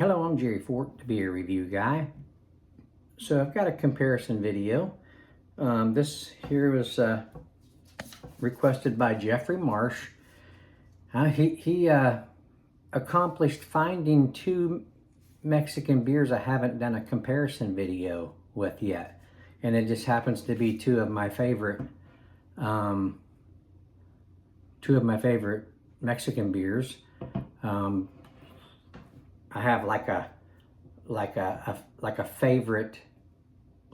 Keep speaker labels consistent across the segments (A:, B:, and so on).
A: Hello, I'm Jerry Fort, the beer review guy. So I've got a comparison video. This here was requested by Jeffrey Marsh. He accomplished finding two Mexican beers I haven't done a comparison video with yet, and it just happens to be two of my favorite Mexican beers. I have like a favorite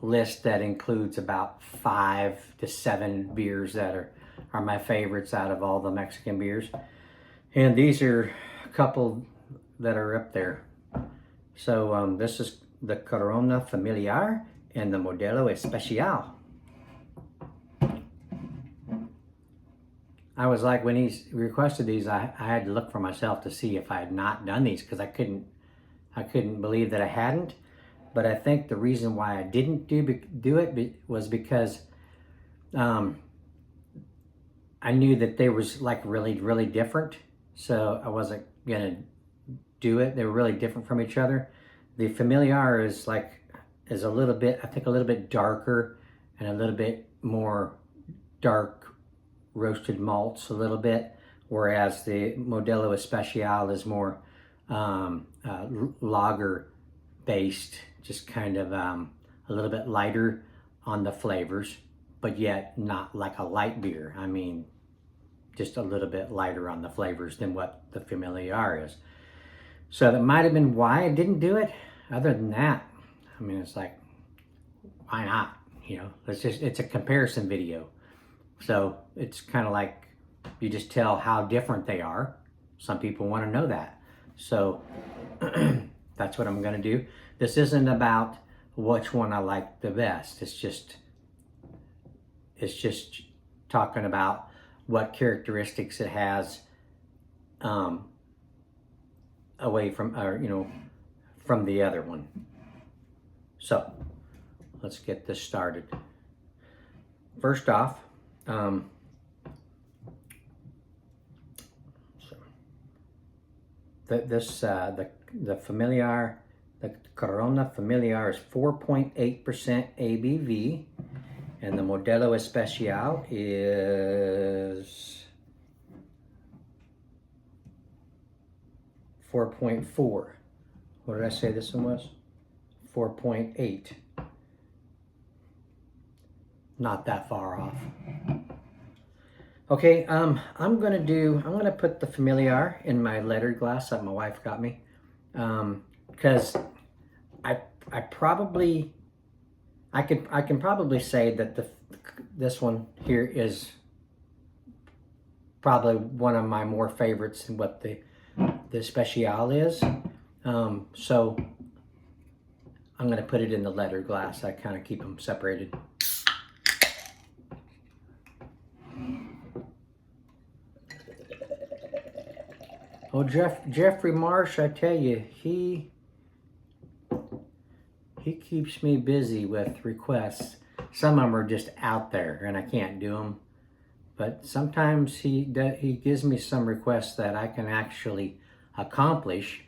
A: list that includes about 5 to 7 beers that are my favorites out of all the Mexican beers, and these are a couple that are up there. So this is the Corona Familiar and the Modelo Especial. I was like, when he requested these, I had to look for myself to see if I had not done these, because I couldn't believe that I hadn't. But I think the reason why I didn't do it was because I knew that they was like really different, so I wasn't gonna do it. They were really different from each other. The Familiar is a little bit, I think, a little bit darker and a little bit more dark roasted malts a little bit, whereas the Modelo Especial is more lager based, just kind of a little bit lighter on the flavors, but yet not like a light beer. I mean, just a little bit lighter on the flavors than what the Familiar is. So that might have been why I didn't do it. Other than that, I mean, it's like, why not? You know, it's a comparison video. So it's kind of like you just tell how different they are. Some people want to know that. So that's what I'm going to do. This isn't about which one I like the best. It's just talking about what characteristics it has away from, from the other one. So let's get this started. First off, the Familiar, the Corona Familiar is 4.8% ABV, and the Modelo Especial is 4.4. What did I say this one was? 4.8. Not that far off. Okay, I'm gonna put the Familiar in my lettered glass that my wife got me, because I can probably say that this one here is probably one of my more favorites than what the Especial is. So I'm gonna put it in the lettered glass. I kind of keep them separated. Oh, Jeffrey Marsh, I tell you, he keeps me busy with requests. Some of them are just out there, and I can't do them. But sometimes he gives me some requests that I can actually accomplish.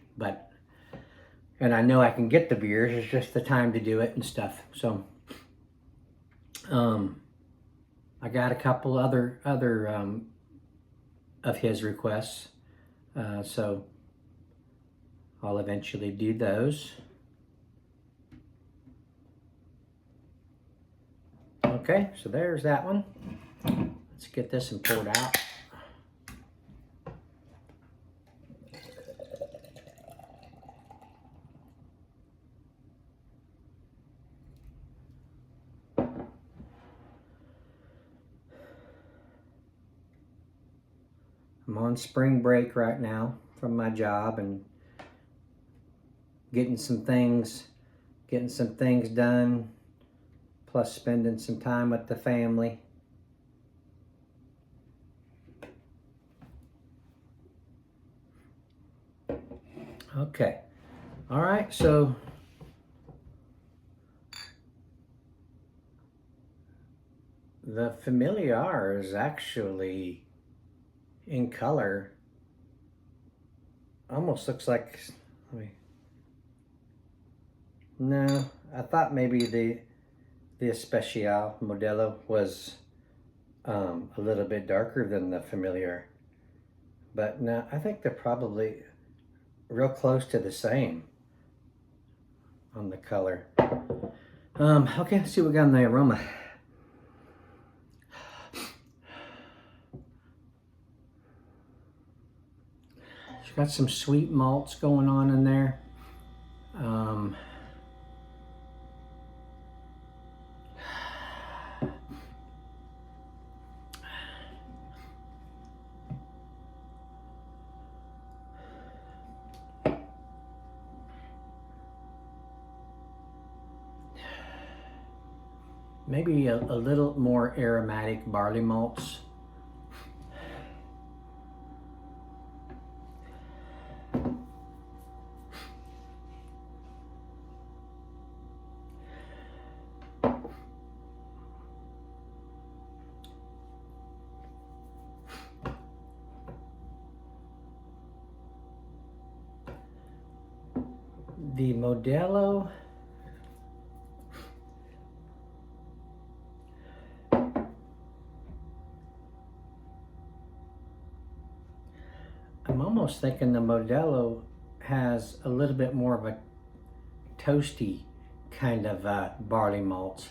A: And I know I can get the beers. It's just the time to do it and stuff. So, I got a couple other of his requests. So I'll eventually do those. Okay, so there's that one. Let's get this one poured out. I'm on spring break right now from my job and getting some things done, plus spending some time with the family. Okay, all right, so the Familiar is actually in color almost looks like, let me No, I thought maybe the Especial Modelo was a little bit darker than the Familiar. But no, I think they're probably real close to the same on the color. Okay, let's see what we got in the aroma. It's got some sweet malts going on in there. Maybe a little more aromatic barley malts. The Modelo, I'm almost thinking the Modelo has a little bit more of a toasty kind of barley malts.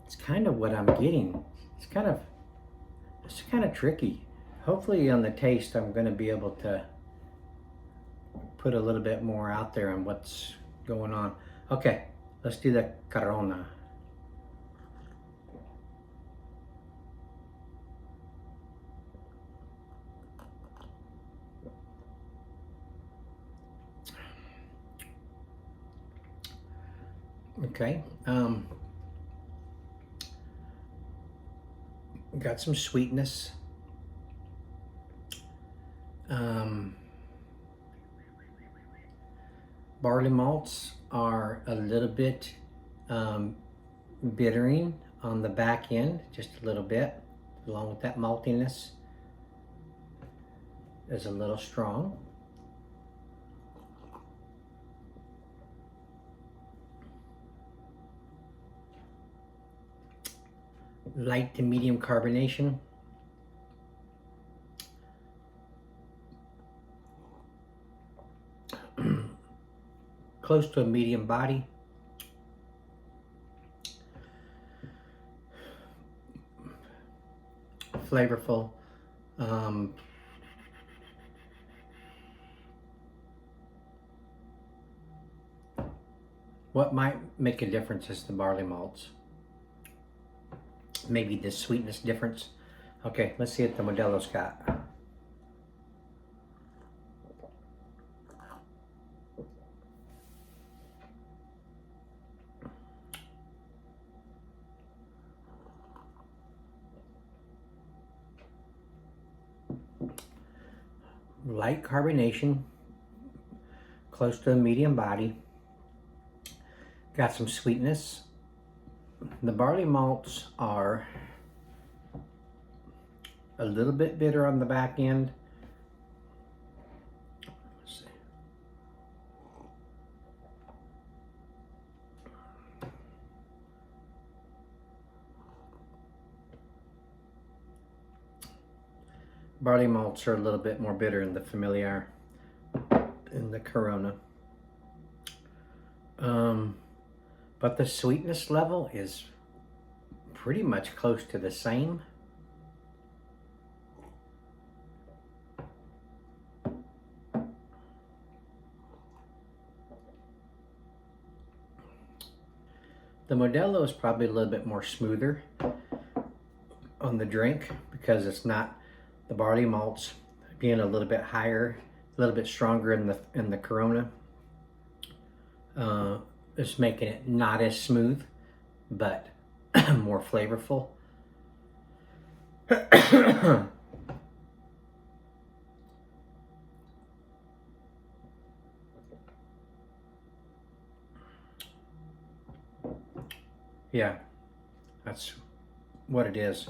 A: It's kind of what I'm getting. It's kind of tricky. Hopefully on the taste I'm going to be able to put a little bit more out there on what's going on. Okay, let's do the Corona. Okay, got some sweetness. Barley malts are a little bit bittering on the back end, just a little bit, along with that maltiness is a little strong. Light to medium carbonation. Close to a medium body. Flavorful. What might make a difference is the barley malts. Maybe the sweetness difference. Okay, let's see what the Modelo's got. Light carbonation, close to a medium body. Got some sweetness. The barley malts are a little bit bitter on the back end. Let's see. Barley malts are a little bit more bitter in the Familiar, in the Corona. But the sweetness level is pretty much close to the same. The Modelo is probably a little bit more smoother on the drink because it's not the barley malts being a little bit higher, a little bit stronger in the Corona. It's making it not as smooth, but more flavorful. Yeah, that's what it is.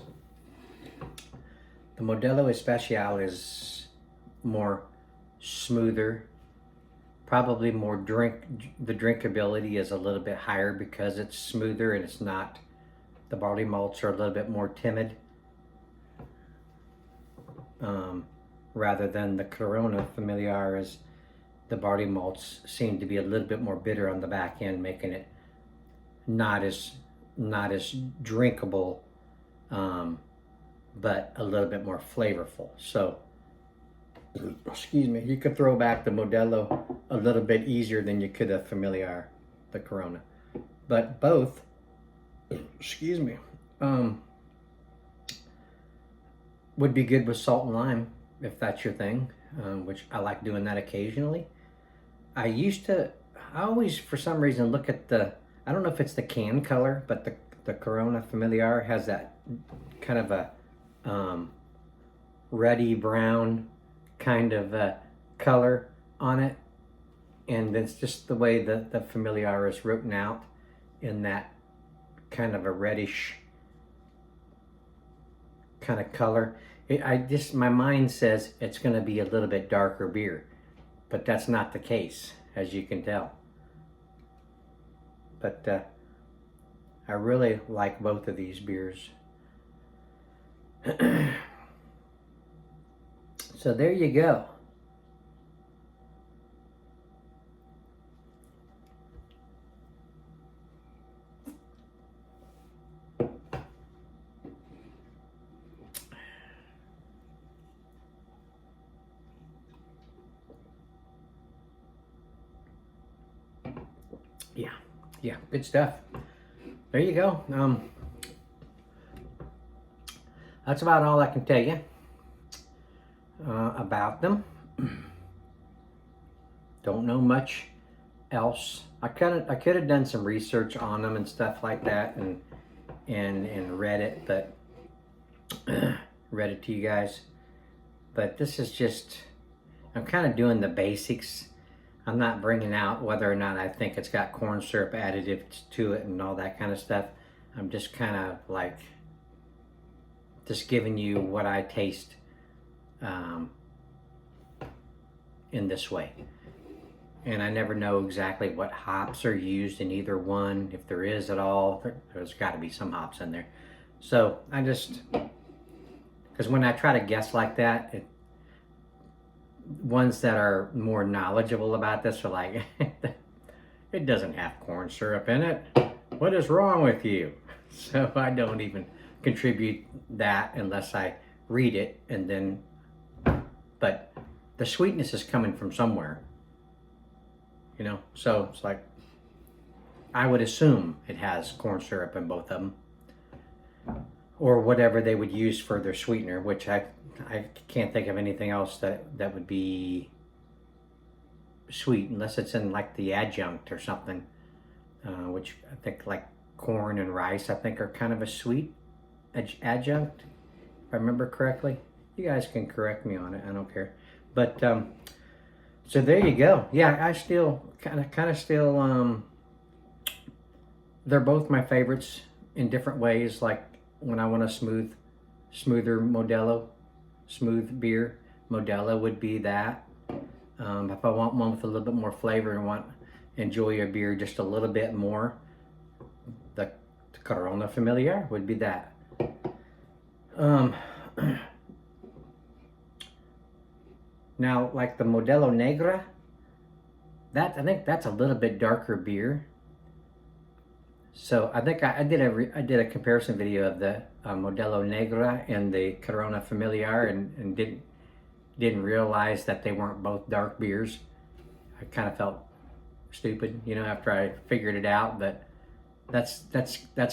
A: The Modelo Especial is more smoother, probably more the drinkability is a little bit higher because it's smoother and it's not, the barley malts are a little bit more timid, rather than the Corona Familiar. Is the barley malts seem to be a little bit more bitter on the back end, making it not as drinkable, but a little bit more flavorful. So, excuse me, you could throw back the Modelo a little bit easier than you could a Familiar, the Corona. But both, excuse me, would be good with salt and lime if that's your thing, which I like doing that occasionally. I always, for some reason, look at I don't know if it's the can color, but the Corona Familiar has that kind of a reddy brown kind of color on it, and it's just the way the Familiar is written out in that kind of a reddish kind of color. My mind says it's going to be a little bit darker beer, but that's not the case, as you can tell. But I really like both of these beers. So there you go. Yeah, good stuff. There you go. That's about all I can tell you about them. Don't know much else. I could have done some research on them and stuff like that, and read it, but read it to you guys. But this is just, I'm kind of doing the basics. I'm not bringing out whether or not I think it's got corn syrup additives to it and all that kind of stuff. I'm just kind of like, just giving you what I taste in this way. And I never know exactly what hops are used in either one. If there is at all, there's got to be some hops in there. So I just, because when I try to guess like that, ones that are more knowledgeable about this are like, it doesn't have corn syrup in it. What is wrong with you? So I don't even contribute that unless I read it, and then, but the sweetness is coming from somewhere, you know? So it's like, I would assume it has corn syrup in both of them, or whatever they would use for their sweetener, which I can't think of anything else that would be sweet, unless it's in like the adjunct or something, which I think like corn and rice, I think, are kind of a sweet adjunct, if I remember correctly. You guys can correct me on it, I don't care. But so there you go. Yeah, I still kind of still they're both my favorites in different ways. Like when I want a smoother Modelo, smooth beer, Modelo would be that. If I want one with a little bit more flavor and enjoy a beer just a little bit more, the Corona Familiar would be that. Now, like the Modelo Negra, I think that's a little bit darker beer. So I think I did a comparison video of the Modelo Negra and the Corona Familiar, and didn't realize that they weren't both dark beers. I kind of felt stupid, you know, after I figured it out. But that's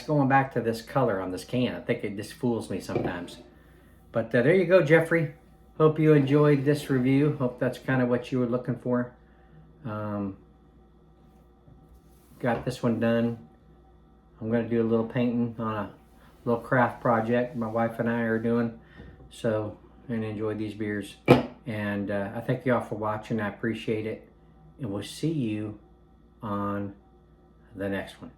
A: going back to this color on this can. I think it just fools me sometimes. But there you go, Jeffrey. Hope you enjoyed this review. Hope that's kind of what you were looking for. Got this one done. I'm going to do a little painting on a little craft project my wife and I are doing. So, and enjoy these beers. And I thank you all for watching. I appreciate it. And we'll see you on the next one.